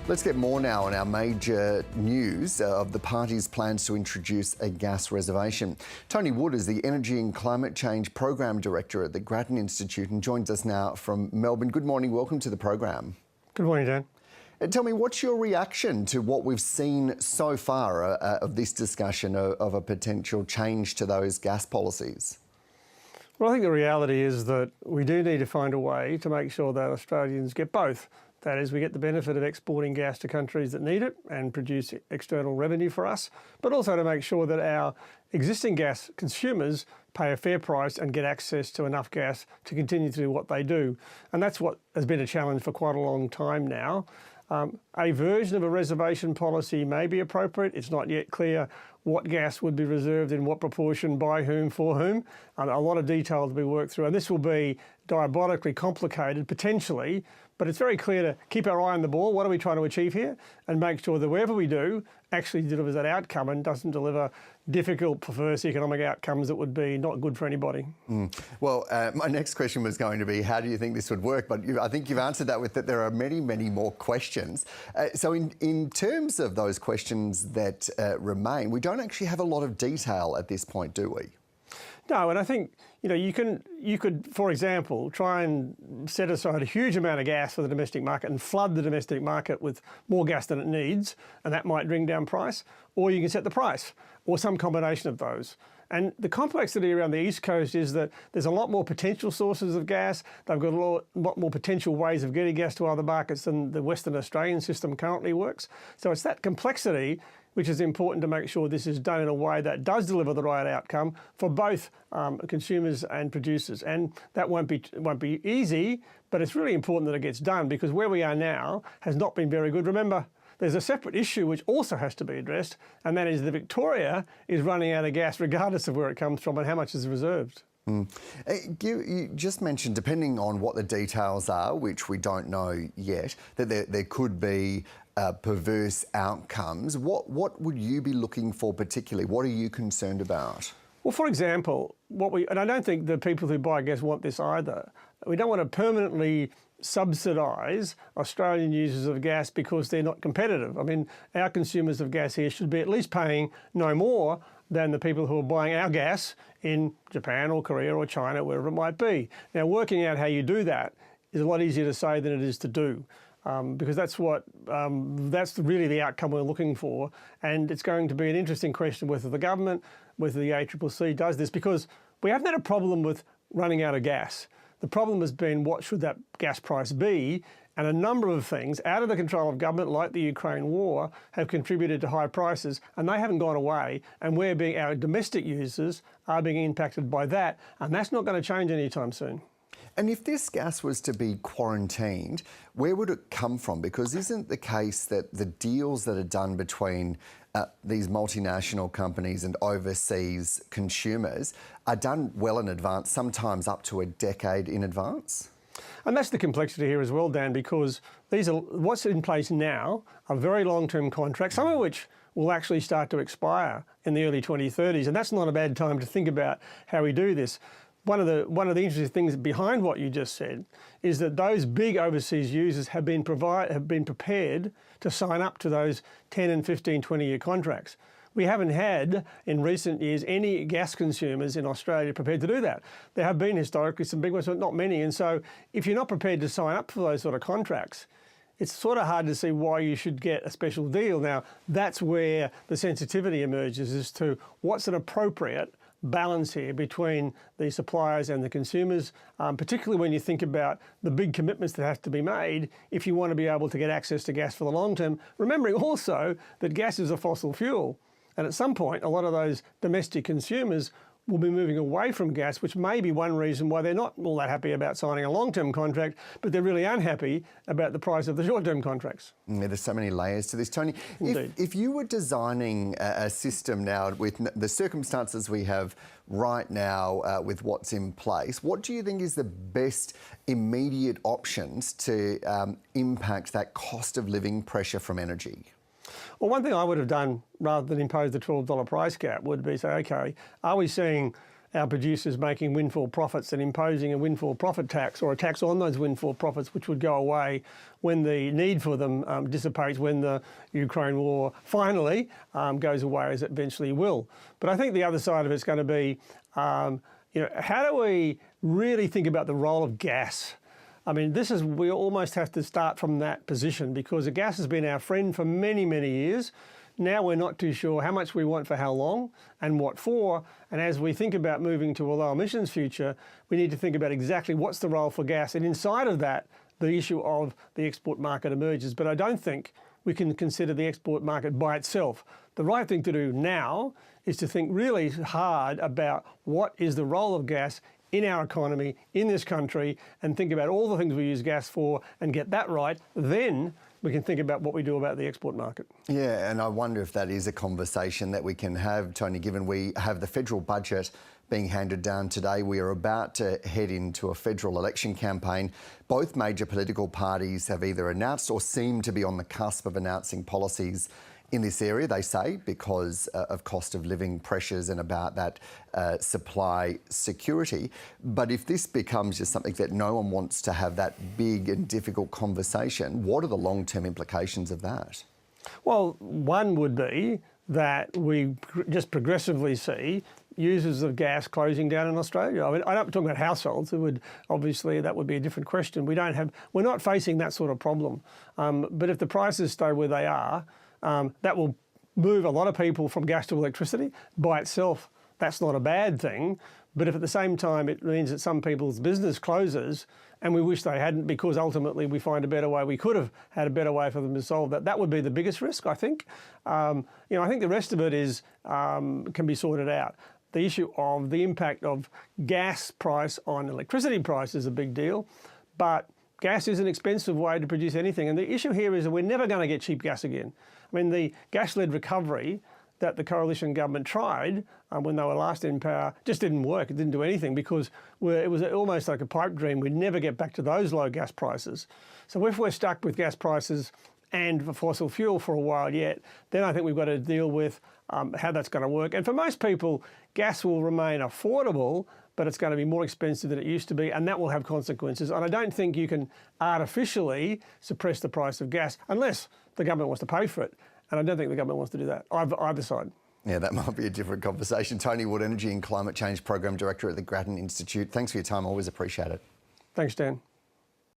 Let's get more now on our major news of the party's plans to introduce a gas reservation. Tony Wood is the Energy and Climate Change Program Director at the Grattan Institute and joins us now from Melbourne. Good morning, welcome to the program. Good morning, Dan. Tell me, what's your reaction to what we've seen so far of this discussion of a potential change to those gas policies? Well, I think the reality is that we do need to find a way to make sure that Australians get both. That is, we get the benefit of exporting gas to countries that need it and produce external revenue for us, but also to make sure that our existing gas consumers pay a fair price and get access to enough gas to continue to do what they do. And that's what has been a challenge for quite a long time now. A version of a reservation policy may be appropriate. It's not yet clear what gas would be reserved in what proportion, by whom, for whom. A lot of detail to be worked through. And this will be diabolically complicated, potentially, but it's very clear to keep our eye on the ball. What are we trying to achieve here? And make sure that wherever we do actually delivers that outcome and doesn't deliver difficult, perverse economic outcomes that would be not good for anybody. Well, my next question was going to be, how do you think this would work? But I think you've answered that with that there are many, many more questions. So in terms of those questions that remain, we don't actually have a lot of detail at this point, do we? No, and I think you could, for example, try and set aside a huge amount of gas for the domestic market and flood the domestic market with more gas than it needs, and that might bring down price. Or you can set the price, or some combination of those. And the complexity around the East Coast is that there's a lot more potential sources of gas. They've got a lot more potential ways of getting gas to other markets than the Western Australian system currently works. So it's that complexity which is important to make sure this is done in a way that does deliver the right outcome for both consumers and producers. And that won't be easy, but it's really important that it gets done, because where we are now has not been very good. Remember, there's a separate issue which also has to be addressed, and that is that Victoria is running out of gas regardless of where it comes from and how much is reserved. You just mentioned, depending on what the details are, which we don't know yet, that there could be perverse outcomes. What would you be looking for particularly? What are you concerned about? Well, for example, and I don't think the people who buy gas want this either, we don't want to permanently subsidise Australian users of gas because they're not competitive. I mean, our consumers of gas here should be at least paying no more than the people who are buying our gas in Japan or Korea or China, wherever it might be. Now, working out how you do that is a lot easier to say than it is to do. Because that's really the outcome we're looking for. And it's going to be an interesting question whether the government, whether the ACCC does this, because we haven't had a problem with running out of gas. The problem has been, what should that gas price be? And a number of things out of the control of government, like the Ukraine war, have contributed to high prices, and they haven't gone away. And our domestic users are being impacted by that, and that's not going to change anytime soon. And if this gas was to be quarantined, where would it come from? Because isn't the case that the deals that are done between these multinational companies and overseas consumers are done well in advance, sometimes up to a decade in advance? And that's the complexity here as well, Dan, because what's in place now are very long-term contracts, some of which will actually start to expire in the early 2030s. And that's not a bad time to think about how we do this. One of the interesting things behind what you just said is that those big overseas users have been prepared to sign up to those 10 and 15, 20-year contracts. We haven't had, in recent years, any gas consumers in Australia prepared to do that. There have been historically some big ones, but not many. And so if you're not prepared to sign up for those sort of contracts, it's sort of hard to see why you should get a special deal. Now, that's where the sensitivity emerges as to what's an appropriate balance here between the suppliers and the consumers, particularly when you think about the big commitments that have to be made if you want to be able to get access to gas for the long term, remembering also that gas is a fossil fuel. And at some point, a lot of those domestic consumers will be moving away from gas, which may be one reason why they're not all that happy about signing a long-term contract, but they're really unhappy about the price of the short-term contracts. There's so many layers to this, Tony. If you were designing a system now with the circumstances we have right now with what's in place, what do you think is the best immediate options to impact that cost of living pressure from energy? Well, one thing I would have done rather than impose the $12 price cap would be say, okay, are we seeing our producers making windfall profits and imposing a windfall profit tax or a tax on those windfall profits, which would go away when the need for them dissipates, when the Ukraine war finally goes away, as it eventually will. But I think the other side of it's going to be, how do we really think about the role of gas? I mean, we almost have to start from that position, because the gas has been our friend for many, many years. Now we're not too sure how much we want for how long and what for. And as we think about moving to a low emissions future, we need to think about exactly what's the role for gas. And inside of that, the issue of the export market emerges. But I don't think we can consider the export market by itself. The right thing to do now is to think really hard about what is the role of gas in our economy, in this country, and think about all the things we use gas for and get that right. Then we can think about what we do about the export market. Yeah, and I wonder if that is a conversation that we can have, Tony, given we have the federal budget being handed down today. We are about to head into a federal election campaign. Both major political parties have either announced or seem to be on the cusp of announcing policies in this area, they say, because of cost of living pressures and about that supply security. But if this becomes just something that no one wants to have that big and difficult conversation, what are the long-term implications of that? Well, one would be that we just progressively see users of gas closing down in Australia. I mean, I'm not talking about households. Obviously, that would be a different question. We're not facing that sort of problem. But if the prices stay where they are, that will move a lot of people from gas to electricity. By itself, that's not a bad thing. But if at the same time it means that some people's business closes, and we wish they hadn't, because ultimately we find a better way, we could have had a better way for them to solve that, that would be the biggest risk, I think. I think the rest of it can be sorted out. The issue of the impact of gas price on electricity price is a big deal, but gas is an expensive way to produce anything. And the issue here is that we're never going to get cheap gas again. I mean, the gas-led recovery that the coalition government tried when they were last in power just didn't work. It didn't do anything, because it was almost like a pipe dream. We'd never get back to those low gas prices. So if we're stuck with gas prices and fossil fuel for a while yet, then I think we've got to deal with how that's going to work. And for most people, gas will remain affordable, but it's going to be more expensive than it used to be, and that will have consequences. And I don't think you can artificially suppress the price of gas unless the government wants to pay for it. And I don't think the government wants to do that, either side. Yeah, that might be a different conversation. Tony Wood, Energy and Climate Change Program Director at the Grattan Institute. Thanks for your time. Always appreciate it. Thanks, Dan.